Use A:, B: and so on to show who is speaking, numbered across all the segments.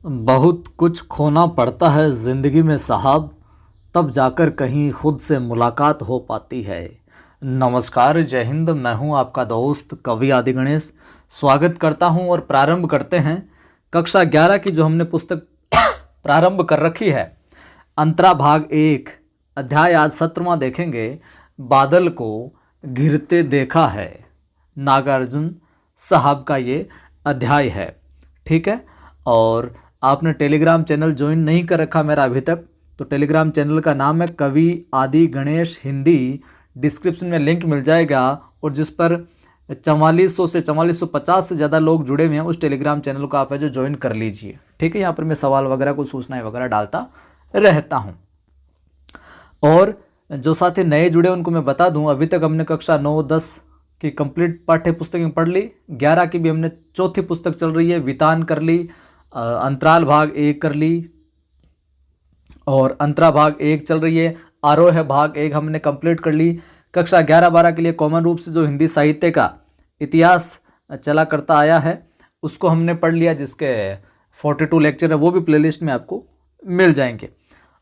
A: बहुत कुछ खोना पड़ता है ज़िंदगी में साहब, तब जाकर कहीं खुद से मुलाकात हो पाती है। नमस्कार, जय हिंद। मैं हूं आपका दोस्त कवि आदि गणेश। स्वागत करता हूं और प्रारंभ करते हैं कक्षा 11 की जो हमने पुस्तक प्रारंभ कर रखी है। अंतरा भाग 1 अध्याय आज 17वां देखेंगे। बादल को घिरते देखा है। नागार्जुन साहब का ये अध्याय है। ठीक है। और आपने टेलीग्राम चैनल ज्वाइन नहीं कर रखा मेरा अभी तक, तो टेलीग्राम चैनल का नाम है कवि आदि गणेश हिंदी। डिस्क्रिप्शन में लिंक मिल जाएगा और जिस पर 4400 से 4450 से ज़्यादा लोग जुड़े हुए हैं, उस टेलीग्राम चैनल को आप है जो ज्वाइन कर लीजिए। ठीक है। यहाँ पर मैं सवाल वगैरह को सूचनाएं वगैरह डालता रहता हूँ। और जो साथी नए जुड़े उनको मैं बता दूँ, अभी तक हमने कक्षा 9-10 की कंप्लीट पाठ्य पुस्तकें पढ़ ली। 11 की भी हमने चौथी पुस्तक चल रही है, वितान कर ली, अंतराल भाग 1 कर ली और अंतरा भाग 1 चल रही है। आरोह भाग 1 हमने कंप्लीट कर ली। कक्षा 11-12 के लिए कॉमन रूप से जो हिंदी साहित्य का इतिहास चला करता आया है उसको हमने पढ़ लिया, जिसके 42 लेक्चर है वो भी प्लेलिस्ट में आपको मिल जाएंगे।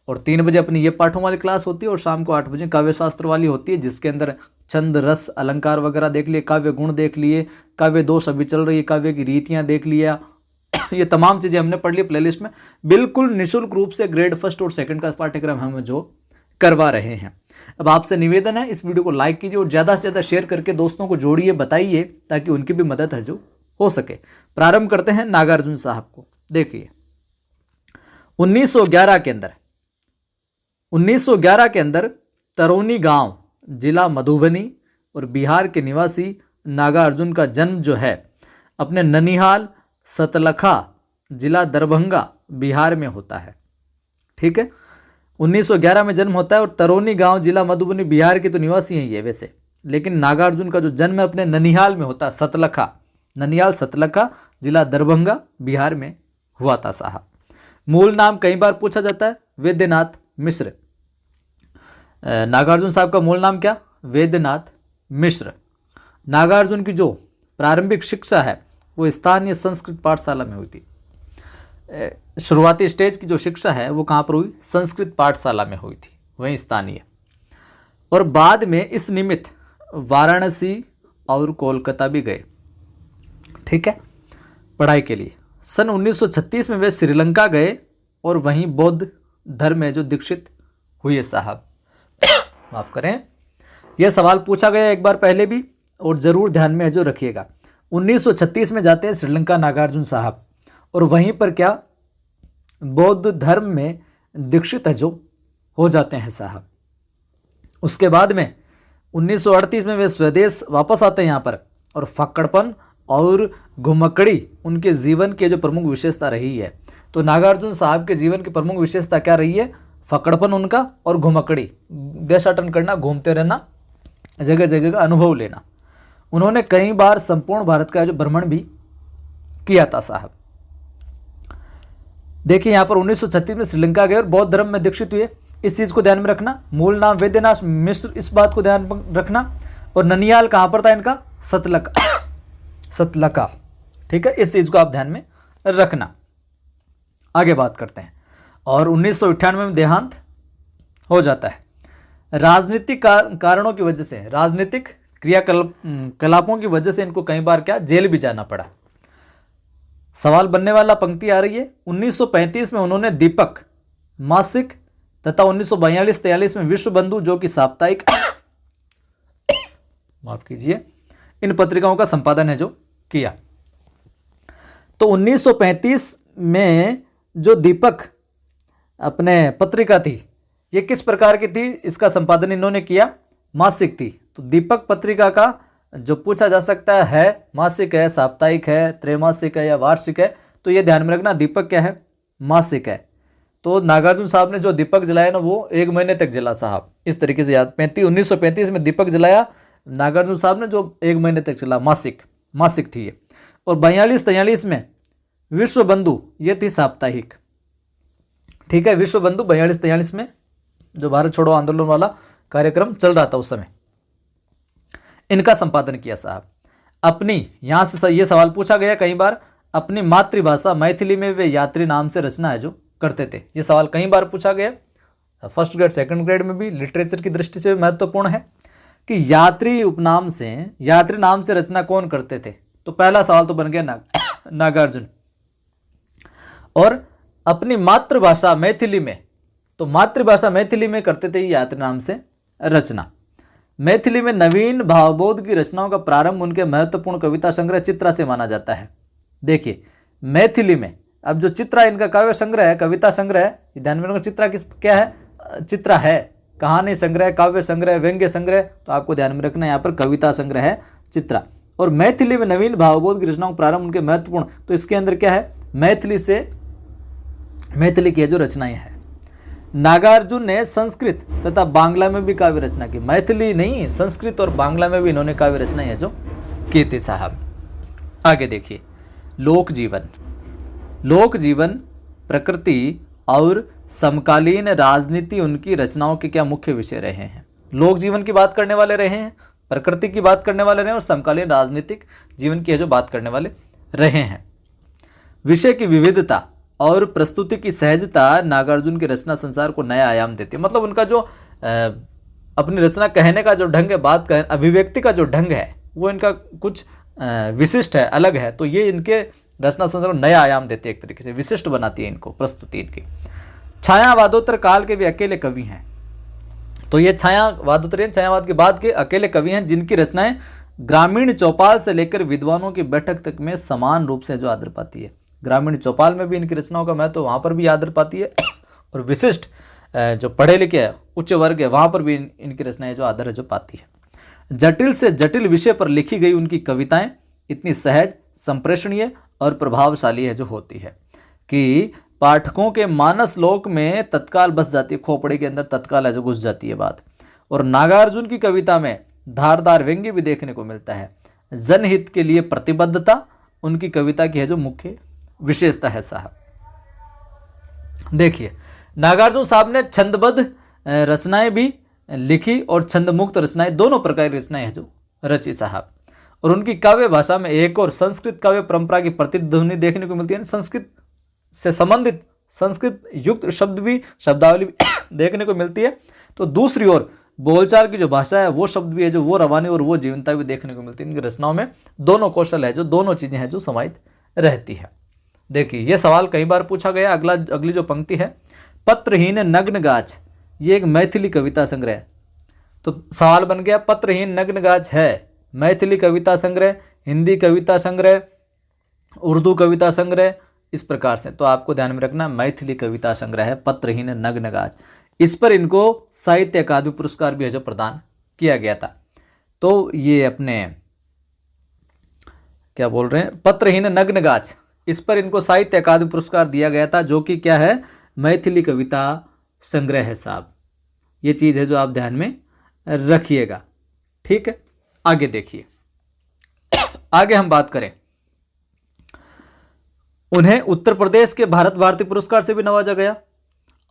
A: और 3 बजे अपनी ये पाठों वाली क्लास होती है और शाम को 8 बजे काव्य शास्त्र वाली होती है, जिसके अंदर छंद रस अलंकार वगैरह देख लिए, काव्य गुण देख लिए, काव्य दोष अभी चल रही है, काव्य की रीतियाँ देख लिया। ये तमाम चीज़ें हमने पढ़ ली प्लेलिस्ट में। बिल्कुल निःशुल्क रूप से ग्रेड 1 और 2 का पाठ्यक्रम हम जो करवा रहे हैं। अब आपसे निवेदन है, इस वीडियो को लाइक कीजिए और ज़्यादा से ज़्यादा शेयर करके दोस्तों को जोड़िए, बताइए, ताकि उनकी भी मदद है जो हो सके। प्रारंभ करते हैं नागार्जुन साहब को। देखिए 1911 के अंदर तरोनी गांव, जिला मधुबनी और बिहार के निवासी नागार्जुन का जन्म जो है अपने ननिहाल सतलखा, जिला दरभंगा, बिहार में होता है। ठीक है। 1911 में जन्म होता है और तरोनी गांव, जिला मधुबनी, बिहार के तो निवासी हैं ये वैसे, लेकिन नागार्जुन का जो जन्म है अपने ननिहाल में होता है, सतलखा, ननिहाल सतलखा, जिला दरभंगा, बिहार में हुआ था साहब। मूल नाम कई बार पूछा जाता है, वैद्यनाथ मिश्र। नागार्जुन साहब का मूल नाम क्या? वैद्यनाथ मिश्र। नागार्जुन की जो प्रारंभिक शिक्षा है वो स्थानीय संस्कृत पाठशाला में हुई थी। शुरुआती स्टेज की जो शिक्षा है वो कहाँ पर हुई? संस्कृत पाठशाला में हुई थी, वहीं स्थानीय। और बाद में इस निमित्त वाराणसी और कोलकाता भी गए। ठीक है, पढ़ाई के लिए। सन 1936 में वे श्रीलंका गए और वहीं बौद्ध धर्म में जो दीक्षित हुए साहब। माफ करें, यह सवाल पूछा गया एक बार पहले भी और ज़रूर ध्यान में जो रखिएगा। 1936 में जाते हैं श्रीलंका नागार्जुन साहब और वहीं पर क्या बौद्ध धर्म में दीक्षित है जो हो जाते हैं साहब। उसके बाद में 1938 में वे स्वदेश वापस आते हैं यहाँ पर, और फक्कड़पन और घुमक्कड़ी उनके जीवन की जो प्रमुख विशेषता रही है। तो नागार्जुन साहब के जीवन की प्रमुख विशेषता क्या रही है? फक्कड़पन उनका और घुमक्कड़ी, देशाटन करना, घूमते रहना, जगह जगह का अनुभव लेना। उन्होंने कई बार संपूर्ण भारत का जो भ्रमण भी किया था साहब। देखिए यहाँ पर 1936 में श्रीलंका गए और बौद्ध धर्म में दीक्षित हुए। इस चीज को ध्यान में रखना। मूल नाम वैद्यनाथ मिश्र, इस बात को ध्यान में रखना। और ननियाल कहां पर था इनका? सतलखा। ठीक है, इस चीज को आप ध्यान में रखना। आगे बात करते हैं। और 1998 में देहांत हो जाता है। राजनीतिक कारणों की वजह से, राजनीतिक क्रियाकलापों की वजह से इनको कई बार क्या जेल भी जाना पड़ा। सवाल बनने वाला पंक्ति आ रही है। 1935 में उन्होंने दीपक मासिक तथा 1942-43 में विश्व बंधु जो कि साप्ताहिक माफ कीजिए, इन पत्रिकाओं का संपादन है जो किया। तो 1935 में जो दीपक अपने पत्रिका थी, ये किस प्रकार की थी? इसका संपादन इन्होंने किया, मासिक थी। तो दीपक पत्रिका का जो पूछा जा सकता है मासिक है, साप्ताहिक है, त्रैमासिक है या वार्षिक है, तो ये ध्यान में रखना, दीपक क्या है? मासिक है। तो नागार्जुन साहब ने जो दीपक जलाया ना वो 1 महीने तक जला साहब। इस तरीके से याद, 1935 में दीपक जलाया नागार्जुन साहब ने, जो 1 महीने तक चला, मासिक थी ये। और 42-43 में विश्व बंधु, ये थी साप्ताहिक। ठीक है, विश्व बंधु 42-43 में जो भारत छोड़ो आंदोलन वाला कार्यक्रम चल रहा था उस समय, इनका संपादन किया साहब। अपनी, यहां से ये सवाल पूछा गया कई बार, अपनी मातृभाषा मैथिली में वे यात्री नाम से रचना है जो करते थे। ये सवाल कई बार पूछा गया, फर्स्ट ग्रेड सेकंड ग्रेड में भी, लिटरेचर की दृष्टि से भी महत्वपूर्ण है कि यात्री नाम से रचना कौन करते थे। तो पहला सवाल तो बन गया नागार्जुन। और अपनी मातृभाषा मैथिली में, तो मातृभाषा मैथिली में करते थे यात्री नाम से रचना। मैथिली में नवीन भावबोध की रचनाओं का प्रारंभ उनके महत्वपूर्ण कविता संग्रह चित्रा से माना जाता है। देखिए मैथिली में, अब जो चित्रा इनका काव्य संग्रह है, कविता संग्रह है, ध्यान में रखो चित्रा क्या है, चित्रा है कहानी संग्रह, काव्य संग्रह, व्यंग्य संग्रह, तो आपको ध्यान में रखना यहाँ पर कविता संग्रह है चित्रा। और मैथिली में नवीन भावबोध की रचनाओं का प्रारंभ उनके महत्वपूर्ण, तो इसके अंदर क्या है, मैथिली की जो रचनाएं हैं। नागार्जुन ने संस्कृत तथा बांग्ला में भी काव्य रचना की, मैथिली नहीं संस्कृत और बांग्ला में भी इन्होंने काव्य रचनाएं जो की थी साहब। आगे देखिए, लोक जीवन, प्रकृति और समकालीन राजनीति उनकी रचनाओं के क्या मुख्य विषय रहे हैं। लोक जीवन की बात करने वाले रहे हैं, प्रकृति की बात करने वाले रहे हैं, और समकालीन राजनीतिक जीवन की जो बात करने वाले रहे हैं। विषय की विविधता और प्रस्तुति की सहजता नागार्जुन की रचना संसार को नया आयाम देती है। मतलब उनका जो अपनी रचना कहने का जो ढंग है, बात कहने, अभिव्यक्ति का जो ढंग है, वो इनका कुछ विशिष्ट है, अलग है। तो ये इनके रचना संसार को नया आयाम देती है, एक तरीके से विशिष्ट बनाती है इनको, प्रस्तुति इनकी। छायावादोत्तर काल के भी अकेले कवि हैं। तो ये छायावाद के बाद के अकेले कवि हैं जिनकी रचनाएं ग्रामीण चौपाल से लेकर विद्वानों की बैठक तक में समान रूप से जो आदर पाती है। ग्रामीण चौपाल में भी इनकी रचनाओं का महत्व, वहाँ पर भी आदर पाती है, और विशिष्ट जो पढ़े लिखे है, उच्च वर्ग है, वहाँ पर भी इनकी रचनाएं जो आदर है जो पाती है। जटिल से जटिल विषय पर लिखी गई उनकी कविताएं इतनी सहज, संप्रेषणीय और प्रभावशाली है जो होती है कि पाठकों के मानस लोक में तत्काल बस जाती है, खोपड़े के अंदर तत्काल है जो घुस जाती है बात। और नागार्जुन की कविता में धारदार व्यंग्य भी देखने को मिलता है। जनहित के लिए प्रतिबद्धता उनकी कविता की है जो मुख्य विशेषता है साहब। देखिए, नागार्जुन साहब ने छंदबद्ध रचनाएं भी लिखी और छंदमुक्त रचनाएं, दोनों प्रकार की रचनाएं हैं जो रची साहब। और उनकी काव्य भाषा में एक और संस्कृत काव्य परंपरा की प्रतिध्वनि देखने को मिलती है। संस्कृत से संबंधित, संस्कृत युक्त शब्दावली भी देखने को मिलती है। तो दूसरी ओर बोलचाल की जो भाषा है, वो शब्द भी है जो, वो रवानी और वो जीवनता भी देखने को मिलती है। इनकी रचनाओं में दोनों कौशल है जो, दोनों चीजें हैं जो समाहित रहती है। देखिए, ये सवाल कई बार पूछा गया। अगली जो पंक्ति है, पत्रहीन नग्न गाछ, ये एक मैथिली कविता संग्रह है। तो सवाल बन गया, पत्रहीन नग्न गाछ है मैथिली कविता संग्रह, हिंदी कविता संग्रह, उर्दू कविता संग्रह, इस प्रकार से। तो आपको ध्यान में रखना, मैथिली कविता संग्रह है पत्रहीन नग्न गाछ। इस पर इनको साहित्य अकादमी पुरस्कार भी है जो प्रदान किया गया था। तो ये अपने क्या बोल रहे हैं, पत्रहीन नग्न गाछ, इस पर इनको साहित्य अकादमी पुरस्कार दिया गया था, जो कि क्या है, मैथिली कविता संग्रह है साहब। ये चीज़ है जो आप ध्यान में रखिएगा, ठीक है। आगे देखिए, आगे हम बात करें, उन्हें उत्तर प्रदेश के भारत भारती पुरस्कार से भी नवाजा गया,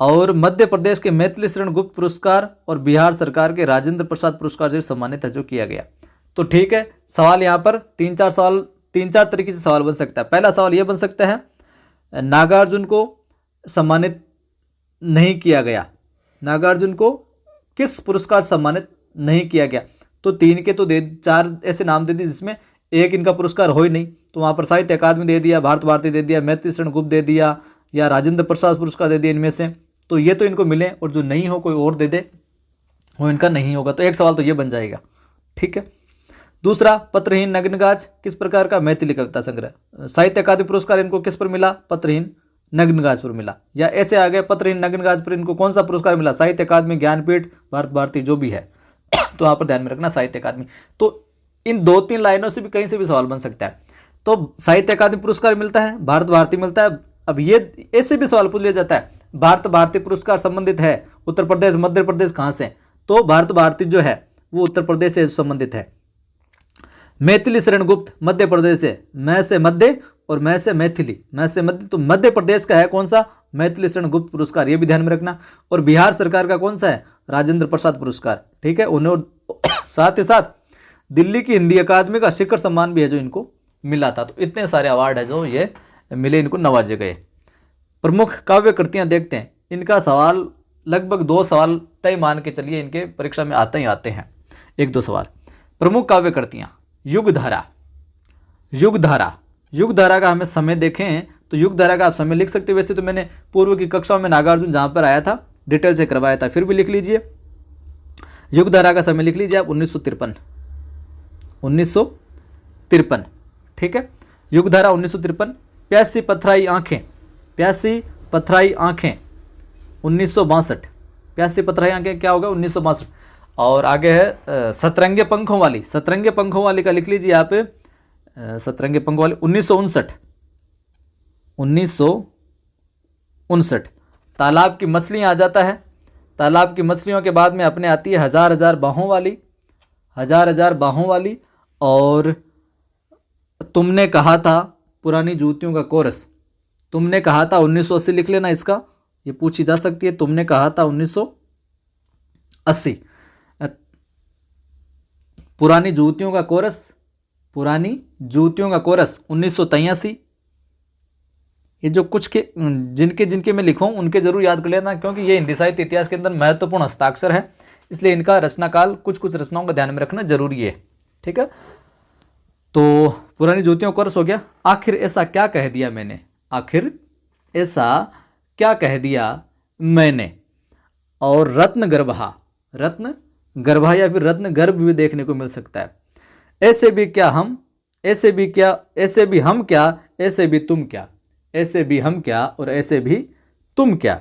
A: और मध्य प्रदेश के मैथिली शरण गुप्त पुरस्कार और बिहार सरकार के राजेंद्र प्रसाद पुरस्कार से भी सम्मानित है जो किया गया। तो ठीक है, सवाल यहाँ पर तीन चार तरीके से सवाल बन सकता है। पहला सवाल यह बन सकता है, नागार्जुन को सम्मानित नहीं किया गया, नागार्जुन को किस पुरस्कार सम्मानित नहीं किया गया। तो तीन के तो चार ऐसे नाम दे दिए जिसमें एक इनका पुरस्कार हो ही नहीं। तो वहाँ पर साहित्य अकादमी दे दिया, भारत भारती दे दिया, मैथिली शरण गुप्त दे दिया, या राजेंद्र प्रसाद पुरस्कार दे दिया इनमें से। तो ये तो इनको मिले, और जो नहीं हो कोई और दे दे, वो इनका नहीं होगा। तो एक सवाल तो ये बन जाएगा, ठीक है। दूसरा, पत्रहीन नग्न गाछ किस प्रकार का, मैथिली कविता संग्रह। साहित्य अकादमी पुरस्कार इनको किस पर मिला, पत्रहीन नग्न गाछ पर मिला। या ऐसे आ गए, पत्रहीन नग्न गाछ पर इनको कौन सा पुरस्कार मिला, साहित्य अकादमी, ज्ञानपीठ, भारत भारती, जो भी है। तो यहाँ पर ध्यान में रखना साहित्य अकादमी। तो इन 2-3 लाइनों से भी कहीं से भी सवाल बन सकता है। तो साहित्य अकादमी पुरस्कार मिलता है, भारत भारती मिलता है। अब ये ऐसे भी सवाल पूछ लिया जाता है, भारत भारती पुरस्कार संबंधित है उत्तर प्रदेश, मध्य प्रदेश कहाँ से, तो भारत भारती जो है वो उत्तर प्रदेश से संबंधित है। मैथिली शरण गुप्त मध्य प्रदेश से, मैं से मध्य और मैं से मैथिली, मैं से मध्य, तो मध्य प्रदेश का है कौन सा, मैथिली शरण गुप्त पुरस्कार, ये भी ध्यान में रखना। और बिहार सरकार का कौन सा है, राजेंद्र प्रसाद पुरस्कार, ठीक है। उन्हें साथ ही साथ दिल्ली की हिंदी अकादमी का शिखर सम्मान भी है जो इनको मिला था। तो इतने सारे अवार्ड है जो ये मिले, इनको नवाजे गए। प्रमुख काव्य कृतियाँ देखते हैं। इनका सवाल लगभग 2 सवाल तय मान के चलिए, इनके परीक्षा में आते ही आते हैं, 1-2 सवाल। प्रमुख काव्य कृतियाँ, युगधारा। युगधारा का हमें समय देखें तो युगधारा का आप समय लिख सकते हो। वैसे तो मैंने पूर्व की कक्षाओं में नागार्जुन जहाँ पर आया था डिटेल से करवाया था, फिर भी लिख लीजिए। युगधारा का समय लिख लीजिए आप 1953, ठीक है। युगधारा 1953। प्यासी पथराई आंखें 1962। प्यासी पथराई आंखें क्या होगा, 1962। और आगे है सतरंगे पंखों वाली का लिख लीजिए आप, सतरंगे पंखों वाली 1959। तालाब की मछलियाँ आ जाता है। तालाब की मछलियों के बाद में अपने आती है हजार हजार बाहों वाली। और तुमने कहा था पुरानी जूतियों का कोरस, तुमने कहा था 1980 लिख लेना, इसका ये पूछी जा सकती है। तुमने कहा था 1980। पुरानी जूतियों का कोरस 1983। ये जो कुछ के जिनके मैं लिखूं उनके जरूर याद कर लेना, क्योंकि ये हिंदी साहित्य इतिहास के अंदर महत्वपूर्ण हस्ताक्षर है, इसलिए इनका रचनाकाल कुछ रचनाओं का ध्यान में रखना जरूरी है, ठीक है। तो पुरानी ज्योतियों का कोरस हो गया। आखिर ऐसा क्या कह दिया मैंने। और रत्न गर्भा या फिर रत्न गर्भ भी देखने को मिल सकता है। ऐसे भी हम क्या और ऐसे भी तुम क्या।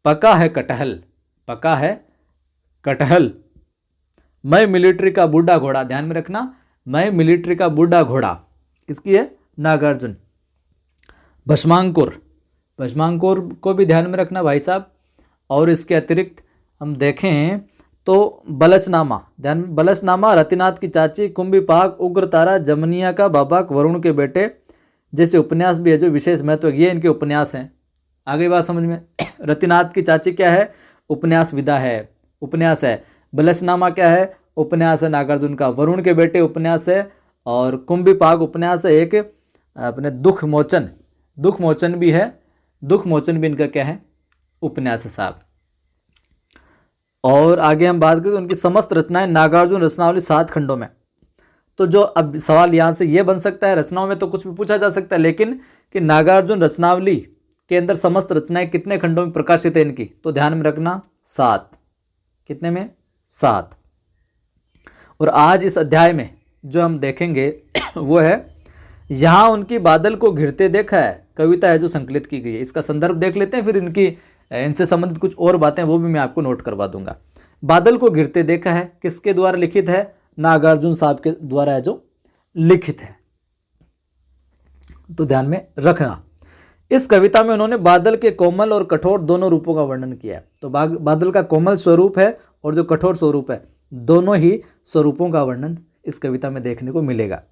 A: पका है कटहल। मैं मिलिट्री का बूढ़ा घोड़ा, ध्यान में रखना, मैं मिलिट्री का बूढ़ा घोड़ा किसकी है, नागार्जुन। भस्मांकुर को भी ध्यान में रखना भाई साहब। और इसके अतिरिक्त हम देखें तो बलसनामा रतिनाथ की चाची, कुंभी पाक, उग्र तारा, जमनिया का बाबा, वरुण के बेटे जैसे उपन्यास भी है जो विशेष महत्व, ये इनके उपन्यास हैं। आगे बात समझ में। रतिनाथ की चाची क्या है, उपन्यास है। बलसनामा क्या है, उपन्यास है नागार्जुन का। वरुण के बेटे उपन्यास है। और कुंभी पाक उपन्यास है एक। अपने दुख मोचन भी है, इनका क्या है, उपन्यास है साहब। और आगे हम बात करें तो उनकी समस्त रचनाएं नागार्जुन रचनावली 7 खंडों में। तो जो अब सवाल यहाँ से ये बन सकता है, रचनाओं में तो कुछ भी पूछा जा सकता है, लेकिन कि नागार्जुन रचनावली के अंदर समस्त रचनाएं कितने खंडों में प्रकाशित है इनकी, तो ध्यान में रखना 7। कितने में, 7। और आज इस अध्याय में जो हम देखेंगे वो है, यहाँ उनकी बादल को घिरते देखा है, कविता है जो संकलित की गई है। इसका संदर्भ देख लेते हैं, फिर इनसे संबंधित कुछ और बातें वो भी मैं आपको नोट करवा दूंगा। बादल को घिरते देखा है किसके द्वारा लिखित है, नागार्जुन साहब के द्वारा है जो लिखित है, तो ध्यान में रखना। इस कविता में उन्होंने बादल के कोमल और कठोर दोनों रूपों का वर्णन किया है। तो बादल का कोमल स्वरूप है और जो कठोर स्वरूप है, दोनों ही स्वरूपों का वर्णन इस कविता में देखने को मिलेगा,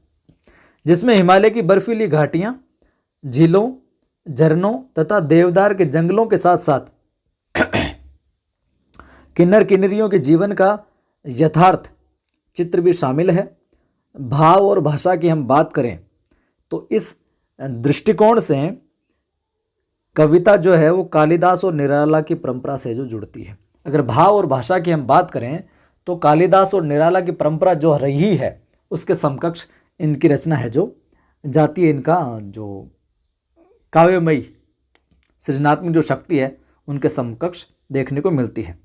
A: जिसमें हिमालय की बर्फीली घाटियां, झीलों, झरनों तथा देवदार के जंगलों के साथ साथ किन्नर किन्नरियों के जीवन का यथार्थ चित्र भी शामिल है। भाव और भाषा की हम बात करें तो इस दृष्टिकोण से कविता जो है वो कालिदास और निराला की परंपरा से जो जुड़ती है। अगर भाव और भाषा की हम बात करें तो कालिदास और निराला की परंपरा जो रही है उसके समकक्ष इनकी रचना है जो जाती है। इनका जो काव्यमयी सृजनात्मक जो शक्ति है उनके समकक्ष देखने को मिलती है।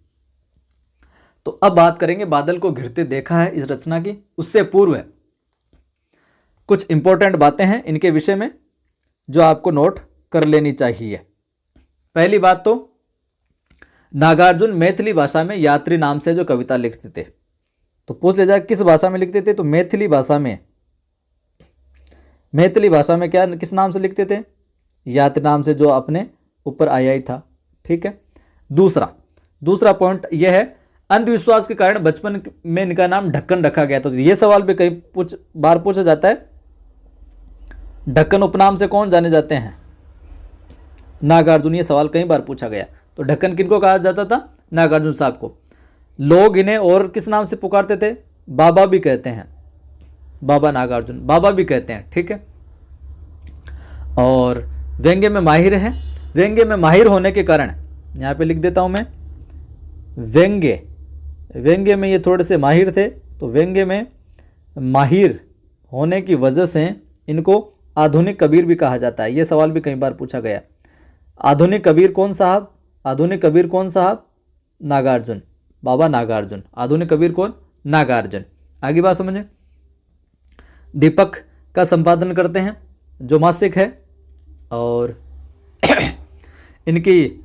A: तो अब बात करेंगे बादल को घिरते देखा है इस रचना की। उससे पूर्व है कुछ इंपॉर्टेंट बातें हैं इनके विषय में जो आपको नोट कर लेनी चाहिए। पहली बात तो नागार्जुन मैथिली भाषा में यात्री नाम से जो कविता लिखते थे। तो पूछ ले जाए किस भाषा में लिखते थे, तो मैथिली भाषा में क्या किस नाम से लिखते थे, यात्री नाम से जो अपने ऊपर आया ही था, ठीक है। दूसरा पॉइंट यह है, अंधविश्वास के कारण बचपन में इनका नाम ढक्कन रखा गया। तो यह सवाल भी कई बार पूछा जाता है, ढक्कन उपनाम से कौन जाने जाते हैं, नागार्जुन। ये सवाल कई बार पूछा गया। तो ढक्कन किनको कहा जाता था, नागार्जुन साहब को। लोग इन्हें और किस नाम से पुकारते थे, बाबा भी कहते हैं, बाबा नागार्जुन, बाबा भी कहते हैं, ठीक है। और व्यंग्य में माहिर हैं। व्यंग्य में माहिर होने के कारण यहाँ पे लिख देता हूँ मैं, व्यंग्य में ये थोड़े से माहिर थे, तो व्यंग्य में माहिर होने की वजह से इनको आधुनिक कबीर भी कहा जाता है। ये सवाल भी कई बार पूछा गया। आधुनिक कबीर कौन साहब? आधुनिक कबीर कौन साहब? नागार्जुन, बाबा नागार्जुन। आधुनिक कबीर कौन? नागार्जुन। आगे बात समझें। दीपक का संपादन करते हैं, जो मासिक है, और इनकी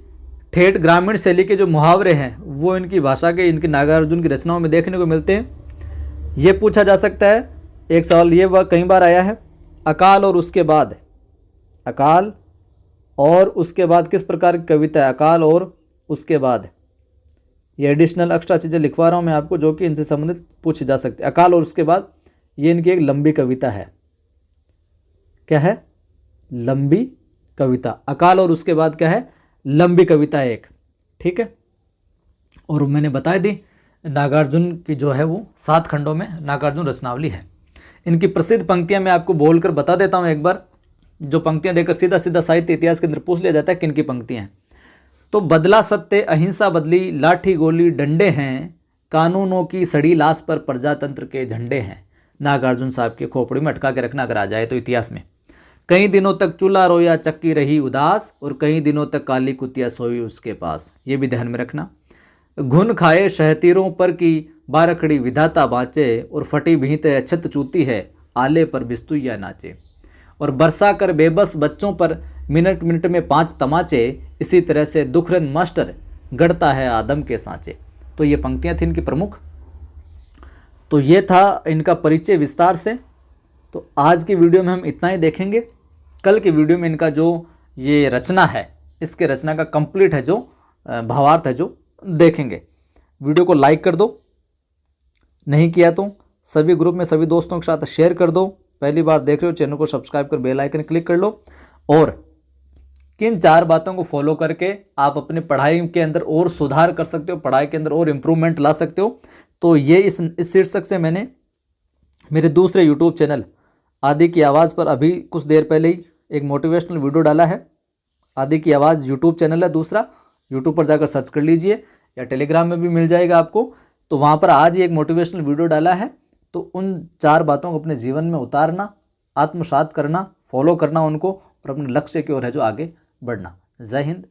A: ठेठ ग्रामीण शैली के जो मुहावरे हैं वो इनकी भाषा के, इनकी नागार्जुन की रचनाओं में देखने को मिलते हैं। ये पूछा जा सकता है, एक सवाल ये कई बार आया है, अकाल और उसके बाद, अकाल और उसके बाद किस प्रकार की कविता है? अकाल और उसके बाद। ये एडिशनल एक्स्ट्रा चीज़ें लिखवा रहा हूँ मैं आपको, जो कि इनसे संबंधित पूछी जा सकती है। अकाल और उसके बाद, ये इनकी एक लंबी कविता है। क्या है? लंबी कविता। अकाल और उसके बाद क्या है? लंबी कविता है एक। ठीक है। और मैंने बता दी नागार्जुन की जो है वो 7 खंडों में नागार्जुन रचनावली है। इनकी प्रसिद्ध पंक्तियां मैं आपको बोलकर बता देता हूं एक बार, जो पंक्तियां देकर सीधा सीधा साहित्य इतिहास के अंदर पूछ लिया जाता है किन की पंक्तियां हैं। तो बदला सत्य अहिंसा बदली, लाठी गोली डंडे हैं, कानूनों की सड़ी लाश पर प्रजातंत्र के झंडे हैं। नागार्जुन साहब की खोपड़ी में अटका के रखना अगर आ जाए तो इतिहास में। कई दिनों तक चूल्हा रोया चक्की रही उदास, और कई दिनों तक काली कुतिया सोई उसके पास। ये भी ध्यान में रखना। घुन खाए शहतीरों पर की बारखड़ी विधाता बाँचे, और फटी भींते अछत चूती है, आले पर बिस्तुइया नाचे। और बरसा कर बेबस बच्चों पर मिनट मिनट में 5 तमाचे, इसी तरह से दुखरन मास्टर गढ़ता है आदम के सांचे। तो ये पंक्तियां थी इनकी प्रमुख। तो ये था इनका परिचय विस्तार से। तो आज की वीडियो में हम इतना ही देखेंगे। कल की वीडियो में इनका जो ये रचना है, इसके रचना का कंप्लीट है जो भावार्थ है जो देखेंगे। वीडियो को लाइक कर दो, नहीं किया तो सभी ग्रुप में सभी दोस्तों के साथ शेयर कर दो। पहली बार देख रहे हो चैनल को सब्सक्राइब कर बेल आइकन क्लिक कर लो। और किन 4 बातों को फॉलो करके आप अपने पढ़ाई के अंदर और सुधार कर सकते हो, पढ़ाई के अंदर और इम्प्रूवमेंट ला सकते हो। तो ये इस शीर्षक से मैंने मेरे दूसरे यूट्यूब चैनल आदि की आवाज़ पर अभी कुछ देर पहले ही एक मोटिवेशनल वीडियो डाला है। आदि की आवाज़ यूट्यूब चैनल है दूसरा, यूट्यूब पर जाकर सर्च कर लीजिए, या टेलीग्राम में भी मिल जाएगा आपको। तो वहाँ पर आज ही एक मोटिवेशनल वीडियो डाला है। तो उन 4 बातों को अपने जीवन में उतारना, आत्मसात करना, फॉलो करना उनको, और अपने लक्ष्य की ओर है जो आगे बढ़ना। जय हिंद,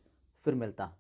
A: फिर मिलता।